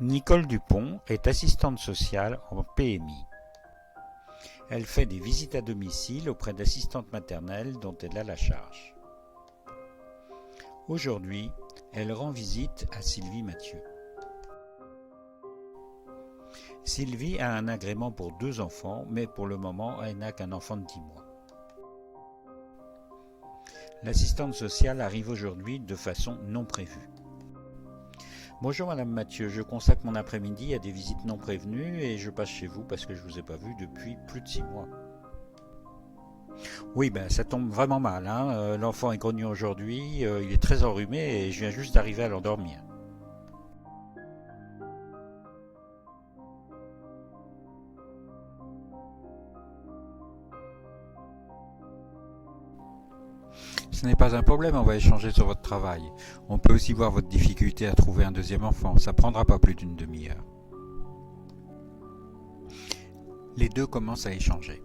Nicole Dupont est assistante sociale en PMI. Elle fait des visites à domicile auprès d'assistantes maternelles dont elle a la charge. Aujourd'hui, elle rend visite à Sylvie Mathieu. Sylvie a un agrément pour 2 enfants, mais pour le moment, elle n'a qu'un enfant de 10 mois. L'assistante sociale arrive aujourd'hui de façon non prévue. Bonjour Madame Mathieu, je consacre mon après-midi à des visites non prévenues et je passe chez vous parce que je ne vous ai pas vu depuis plus de 6 mois. Oui, ça tombe vraiment mal, hein. L'enfant est grognon aujourd'hui, il est très enrhumé et je viens juste d'arriver à l'endormir. Ce n'est pas un problème, on va échanger sur votre travail. On peut aussi voir votre difficulté à trouver un deuxième enfant, ça prendra pas plus d'une demi-heure. Les deux commencent à échanger.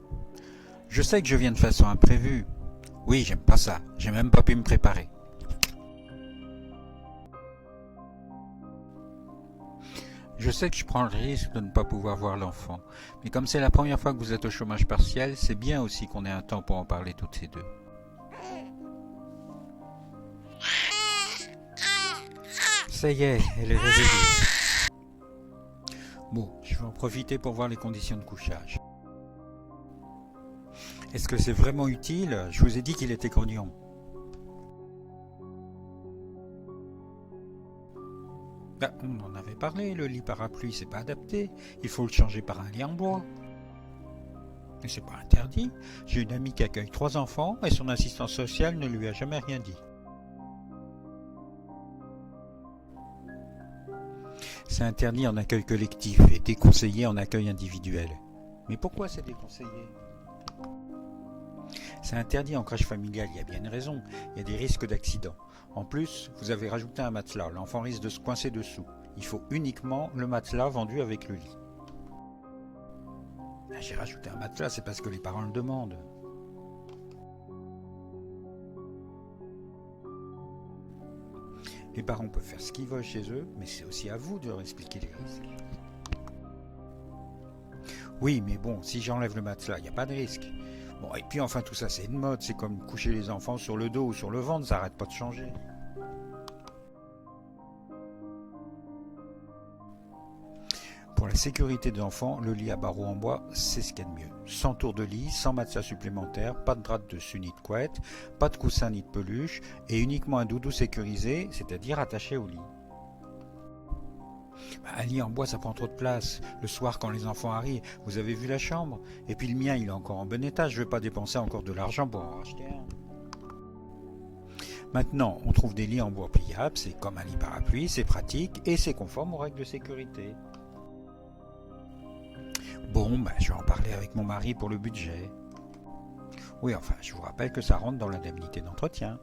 Je sais que je viens de façon imprévue. Oui, j'aime pas ça, j'ai même pas pu me préparer. Je sais que je prends le risque de ne pas pouvoir voir l'enfant, mais comme c'est la première fois que vous êtes au chômage partiel, c'est bien aussi qu'on ait un temps pour en parler toutes ces deux. Ça y est, elle est réveillée. Bon, je vais en profiter pour voir les conditions de couchage. Est-ce que c'est vraiment utile? Je vous ai dit qu'il était grognon. On en avait parlé, le lit parapluie, c'est pas adapté. Il faut le changer par un lit en bois. Mais c'est pas interdit. J'ai une amie qui accueille 3 enfants et son assistante sociale ne lui a jamais rien dit. C'est interdit en accueil collectif et déconseillé en accueil individuel. Mais pourquoi c'est déconseillé? C'est interdit en crèche familiale, il y a bien une raison. Il y a des risques d'accident. En plus, vous avez rajouté un matelas. L'enfant risque de se coincer dessous. Il faut uniquement le matelas vendu avec le lit. J'ai rajouté un matelas, c'est parce que les parents le demandent. Les parents peuvent faire ce qu'ils veulent chez eux, mais c'est aussi à vous de leur expliquer les risques. Oui, mais bon, si j'enlève le matelas, il n'y a pas de risque. Bon, et puis enfin tout ça c'est une mode, c'est comme coucher les enfants sur le dos ou sur le ventre, ça n'arrête pas de changer. Pour la sécurité des enfants, le lit à barreaux en bois, c'est ce qu'il y a de mieux. Sans tour de lit, sans matelas supplémentaire, pas de drap dessus ni de couette, pas de coussin ni de peluche, et uniquement un doudou sécurisé, c'est-à-dire attaché au lit. Un lit en bois, ça prend trop de place. Le soir, quand les enfants arrivent, vous avez vu la chambre? Et puis le mien, il est encore en bon état. Je ne vais pas dépenser encore de l'argent pour en racheter un. Maintenant, on trouve des lits en bois pliables. C'est comme un lit parapluie, c'est pratique et c'est conforme aux règles de sécurité. Bon, je vais en parler avec mon mari pour le budget. Oui, enfin, je vous rappelle que ça rentre dans l'indemnité d'entretien.